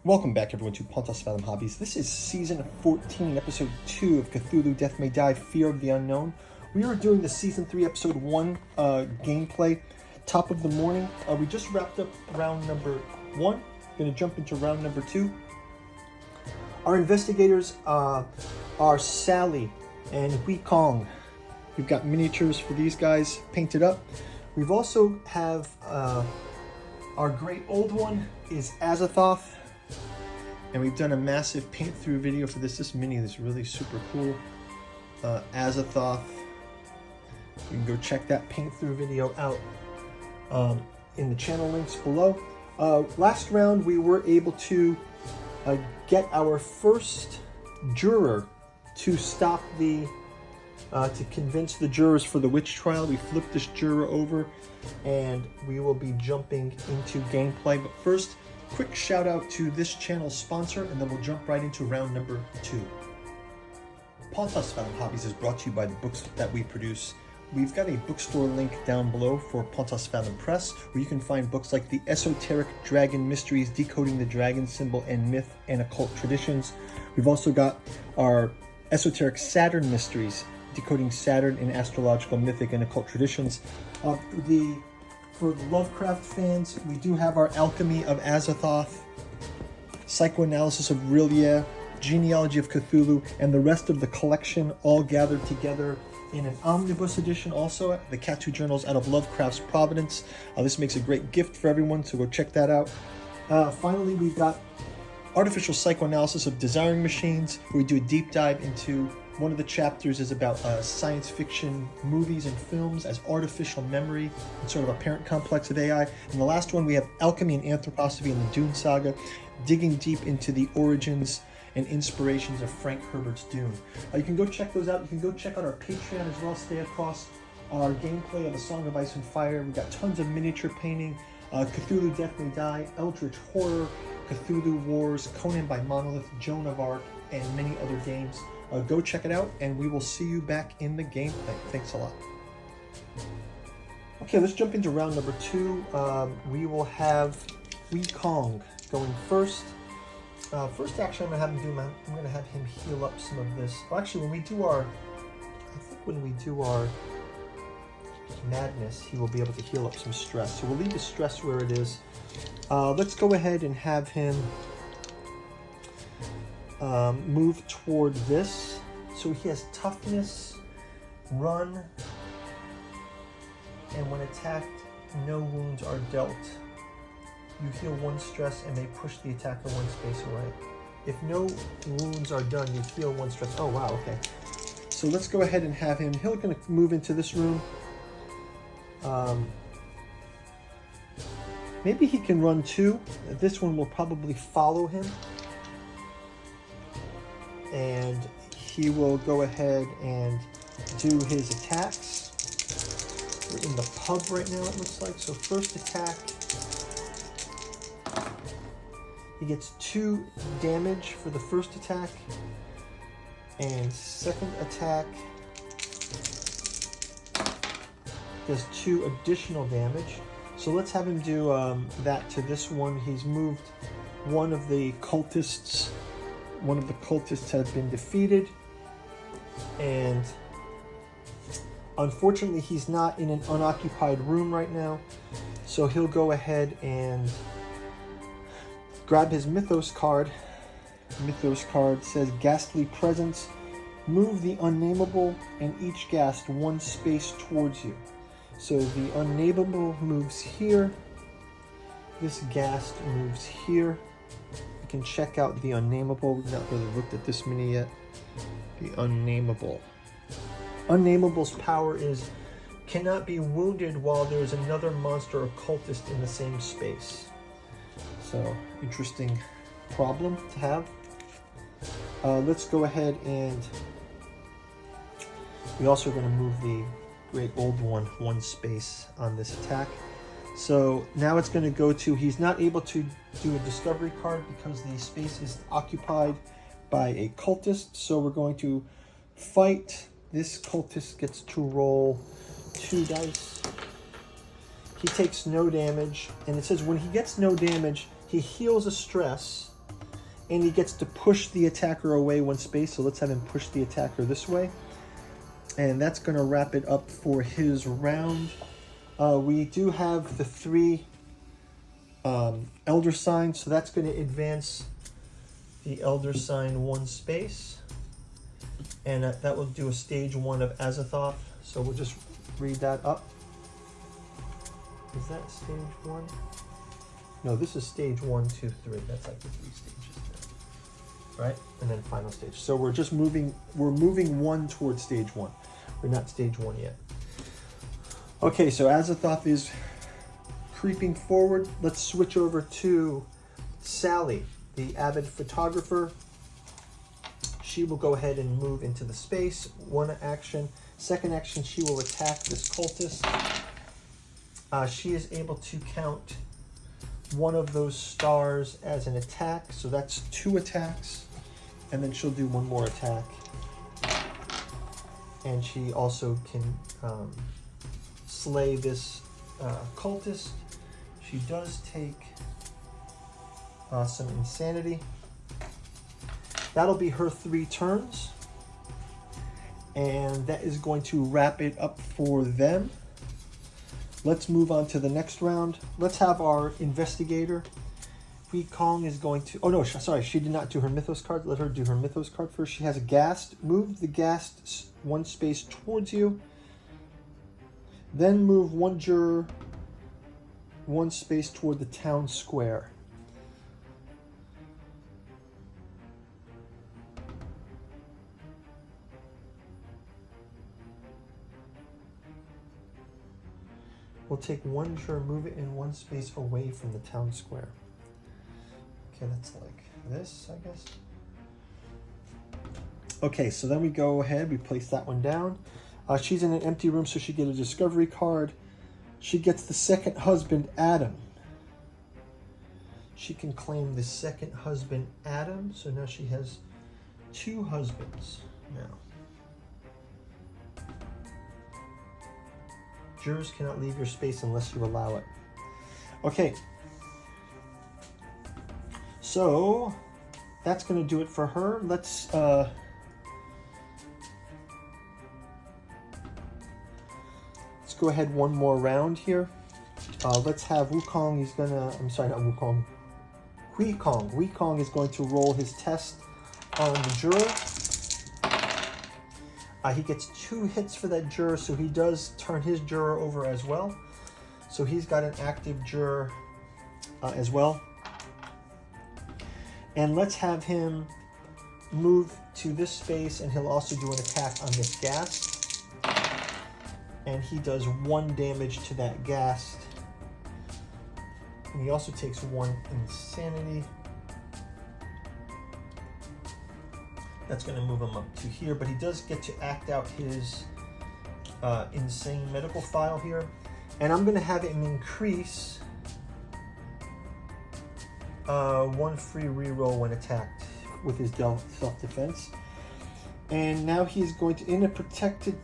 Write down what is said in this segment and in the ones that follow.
Welcome back, everyone, to Pontus Fathom Hobbies. This is Season 14, Episode 2 of Cthulhu, Death May Die, Fear of the Unknown. We are doing the Season 3, Episode 1 gameplay, top of the morning. We just wrapped up round number 1. Going to jump into round number 2. Our investigators are Sally and Hui Kong. We've got miniatures for these guys painted up. We've also have our great old one is Azathoth. And we've done a massive paint through video for this. This mini is really super cool. Azathoth. You can go check that paint through video out in the channel links below. Last round we were able to get our first juror to stop the, to convince the jurors for the witch trial. We flipped this juror over and we will be jumping into gameplay. But first, quick shout out to this channel's sponsor, and then we'll jump right into round number 2. Pontus Fathom Hobbies is brought to you by the books that we produce. We've got a bookstore link down below for Pontus Fathom Press, where you can find books like The Esoteric Dragon Mysteries, Decoding the Dragon Symbol and Myth and Occult Traditions. We've also got our Esoteric Saturn Mysteries, Decoding Saturn in Astrological, Mythic, and Occult Traditions. For the Lovecraft fans, we do have our Alchemy of Azathoth, Psychoanalysis of Rillia, Genealogy of Cthulhu, and the rest of the collection all gathered together in an omnibus edition also, the Cthulhu Journals out of Lovecraft's Providence. This makes a great gift for everyone, so go check that out. Finally, we've got Artificial Psychoanalysis of Desiring Machines, where we do a deep dive into one of the chapters is about science fiction movies and films as artificial memory and sort of a parent complex of AI. And the last one, we have Alchemy and Anthroposophy in the Dune Saga, digging deep into the origins and inspirations of Frank Herbert's Dune. You can go check those out. You can go check out our Patreon as well. Stay across our gameplay of A Song of Ice and Fire. We've got tons of miniature painting, Cthulhu, Death May Die, Eldritch Horror, Cthulhu Wars, Conan by Monolith, Joan of Arc, and many other games. Go check it out, and we will see you back in the gameplay. Thanks a lot. Okay, let's jump into round number 2. We will have Hui Kong going first. First action I'm going to have him heal up some of this. Well, actually, when we do our madness, he will be able to heal up some stress. So we'll leave the stress where it is. Let's go ahead and have him move toward this. So he has toughness, run, and when attacked, no wounds are dealt. You heal 1 stress and may push the attacker 1 space away. If no wounds are done, you heal 1 stress. Oh wow, okay. So let's go ahead and have him. He's going to move into this room. Maybe he can run 2. This one will probably follow him. And he will go ahead and do his attacks. We're in the pub right now, it looks like. So first attack, he gets 2 damage for the first attack. And second attack does 2 additional damage. So let's have him do that to this one. He's moved one of the cultists. One of the cultists has been defeated, and unfortunately he's not in an unoccupied room right now, so he'll go ahead and grab his Mythos card. Mythos card says Ghastly Presence. Move the Unnameable and each ghast 1 space towards you. So the Unnameable moves here, this ghast moves here. Can check out the Unnameable. We've not really looked at this mini yet. The Unnameable. Unnamable's power is cannot be wounded while there is another monster or cultist in the same space. So, interesting problem to have. Let's go ahead and we also are going to move the great old one 1 space on this attack. So now it's going to go to, he's not able to do a discovery card because the space is occupied by a cultist. So we're going to fight. This cultist gets to roll 2 dice. He takes no damage. And it says when he gets no damage, he heals a stress and he gets to push the attacker away 1 space. So let's have him push the attacker this way. And that's going to wrap it up for his round. We do have the 3 Elder Signs, so that's going to advance the Elder Sign 1 space. And that will do a stage 1 of Azathoth. So we'll just read that up. Is that stage 1? No, this is stage 1, 2, 3. That's like the 3 stages there. Right? And then final stage. So we're just moving 1 towards stage 1. We're not stage 1 yet. Okay, so Azathoth is creeping forward. Let's switch over to Sally, the avid photographer. She will go ahead and move into the space. 1 action. 2nd action, she will attack this cultist. She is able to count 1 of those stars as an attack, so that's 2 attacks. And then she'll do 1 more attack. And she also can slay this cultist. She does take some insanity. That'll be her 3 turns. And that is going to wrap it up for them. Let's move on to the next round. Let's have our investigator. Hui Kong is going to... Oh no, sorry, she did not do her Mythos card. Let her do her Mythos card first. She has a Ghast. Move the Ghast 1 space towards you. Then move 1 juror 1 space toward the town square. We'll take 1 juror, move it in 1 space away from the town square. Okay, that's like this, I guess. Okay, so then we go ahead, we place that one down. She's in an empty room, so she gets a discovery card. She gets the 2nd husband, Adam. She can claim the 2nd husband, Adam, so now she has 2 husbands now. Jurors cannot leave your space unless you allow it. Okay. So, that's going to do it for her. Let's go ahead 1 more round here. Let's have Wukong. He's going to... I'm sorry, not Wukong. Hui Kong. Hui Kong is going to roll his test on the juror. He gets 2 hits for that juror, so he does turn his juror over as well. So he's got an active juror as well. And let's have him move to this space, and he'll also do an attack on this Ghast. And he does 1 damage to that Ghast. And he also takes 1 insanity. That's going to move him up to here, but he does get to act out his insane medical file here. And I'm going to have him increase 1 free reroll when attacked with his self-defense. And now he's going to, in a protected,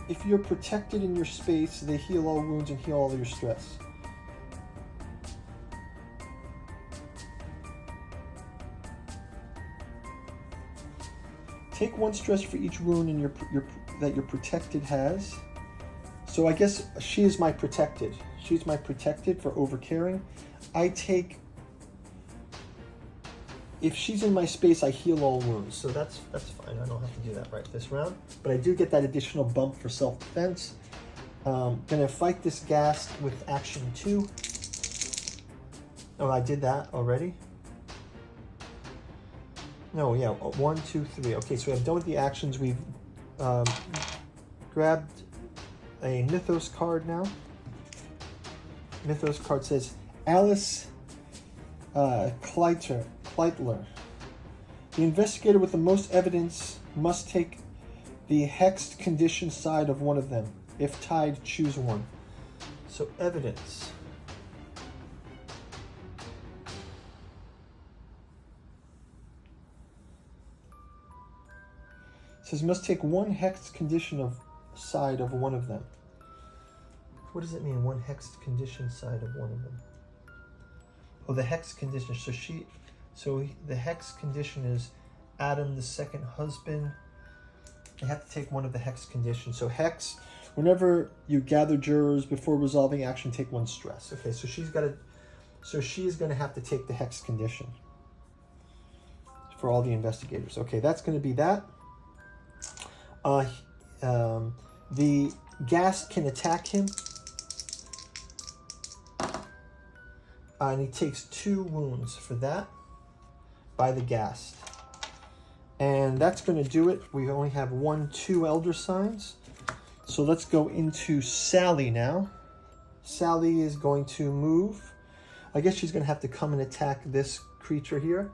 if you're protected in your space, they heal all wounds and heal all your stress. Take 1 stress for each wound in that your protected has. So I guess she is my protected. She's my protected for overcaring. I take... If she's in my space, I heal all wounds. So that's fine. I don't have to do that right this round. But I do get that additional bump for self-defense. Gonna fight this Ghast with action 2. Oh, I did that already. No, yeah, 1, 2, 3. Okay, so I've done with the actions. We've grabbed a Mythos card now. Mythos card says, Alice Kleitler. The investigator with the most evidence must take the hexed condition side of one of them. If tied, choose one. So evidence. It says must take 1 hexed condition of side of one of them. What does it mean, 1 hexed condition side of one of them? Oh, the hexed condition. So So the hex condition is Adam, the second husband. You have to take one of the hex conditions. So hex, whenever you gather jurors before resolving action, take one stress. Okay, so she's going to have to take the hex condition for all the investigators. Okay, that's going to be that. The ghast can attack him. And he takes 2 wounds for that by the ghast. And that's going to do it. We only have 2 elder signs. So let's go into Sally now. Sally is going to move. I guess she's going to have to come and attack this creature here.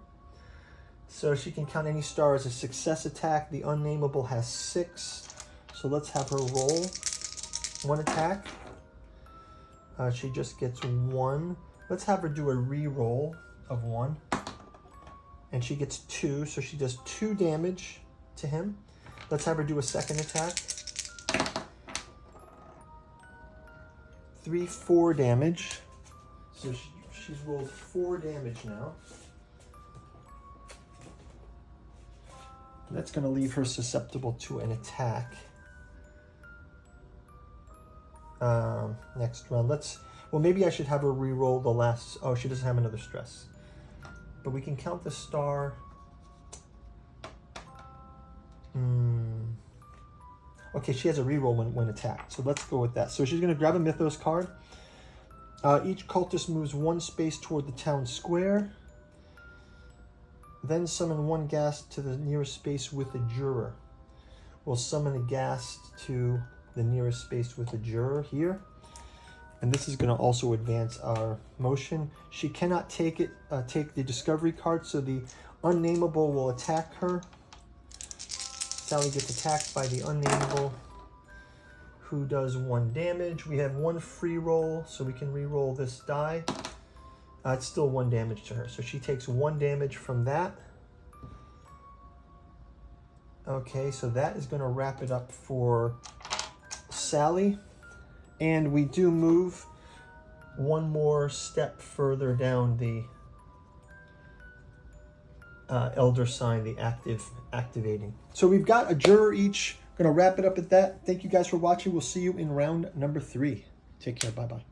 So she can count any star as a success attack. The unnameable has 6. So let's have her roll 1 attack. She just gets 1. Let's have her do a re-roll of 1. And she gets 2, so she does 2 damage to him. Let's have her do a second attack. 3, 4 damage. So she's rolled 4 damage now. That's going to leave her susceptible to an attack. Next round, well, maybe I should have her re-roll the last. Oh, she doesn't have another stress. But we can count the star. Okay, she has a re-roll when attacked. So let's go with that. So she's going to grab a Mythos card. Each cultist moves 1 space toward the town square. Then summon 1 ghast to the nearest space with a juror. We'll summon a ghast to the nearest space with a juror here. And this is going to also advance our motion. She cannot take the discovery card, so the unnameable will attack her. Sally gets attacked by the unnameable, who does 1 damage. We have 1 free roll, so we can re-roll this die. It's still 1 damage to her, so she takes 1 damage from that. Okay, so that is going to wrap it up for Sally. And we do move 1 more step further down the elder sign, the activating. So we've got a juror each. Going to wrap it up at that. Thank you guys for watching. We'll see you in round number 3. Take care. Bye-bye.